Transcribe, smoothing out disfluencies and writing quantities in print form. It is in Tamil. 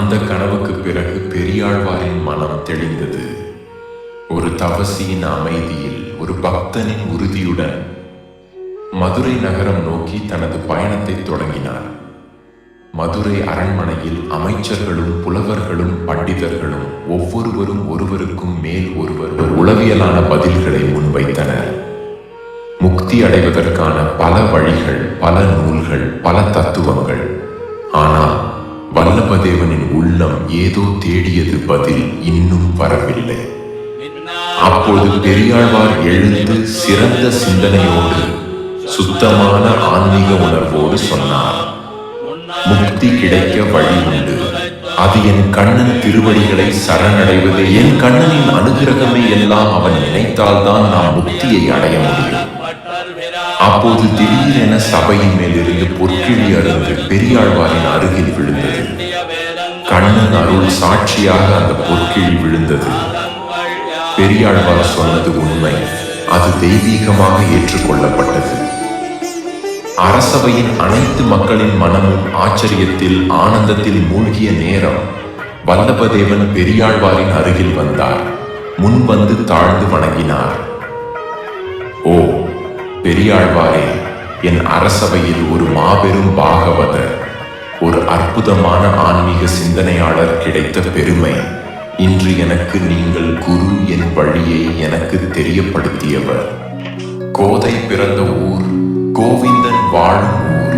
அந்த கனவுக்கு பிறகு பெரியாழ்வாரின் மனம் தெளிந்தது. ஒரு தவசியின் அமைதியில், ஒரு பக்தனின் உறுதியுடன் மதுரை நகரம் நோக்கி தனது பயணத்தை தொடங்கினார். மதுரை அரண்மனையில் அமைச்சர்களும் புலவர்களும் பண்டிதர்களும் ஒவ்வொருவரும் ஒருவருக்கும் மேல் ஒருவர் உளவியலான பதில்களை முன்வைத்தனர். முக்தி அடைவதற்கான பல வழிகள், பல நூல்கள், பல தத்துவங்கள். ஆனால் வல்லபதேவனின் உள்ளம் ஏதோ தேடியது பதில் இன்னும் வரவில்லை. அப்போது பெரியாழ்வார் எழுந்து சிறந்த சிந்தனையோடு, சுத்தமான ஆன்மீக உணர்வோடு சொன்னார், முக்தி கிடைக்க வழி உண்டு. அது என் கண்ணன் திருவடிகளை சரணடைவது. என் கண்ணனின் அனுகிரகமே எல்லாம் அவன் நினைத்தால்தான் நாம் முக்தியை அடைய முடியும். அப்போது திடீரென சபையின் மேலிருந்து பொற்கிழி அருந்து பெரியாழ்வாரின் அருகில் விழுந்தது. கண்ணன் அருள் சாட்சியாக அந்த பொற்கிழி விழுந்தது. பெரியாழ்வார் சொன்னது உண்மை. அது தெய்வீகமாக ஏற்றுக்கொள்ளப்பட்டது. அரசவையின் அனைத்து மக்களின் மனமும் ஆச்சரியத்தில், ஆனந்தத்தில் மூழ்கிய நேரம் வல்லபதேவன் பெரியாழ்வாரின் அருகில் வந்தார். முன் வந்து தாழ்ந்து வணங்கினார். ஓ பெரியாழ்வாரே, என் அரசவையில் ஒரு மாபெரும் பாகவதர், ஒரு அற்புதமான ஆன்மீக சிந்தனையாளர் கிடைத்த பெருமை. இன்று எனக்கு நீங்கள் குரு. என் வழியை எனக்கு தெரியப்படுத்தியவர். கோதை பிறந்த ஊர், கோவிந்தன் வாழும் ஊர்.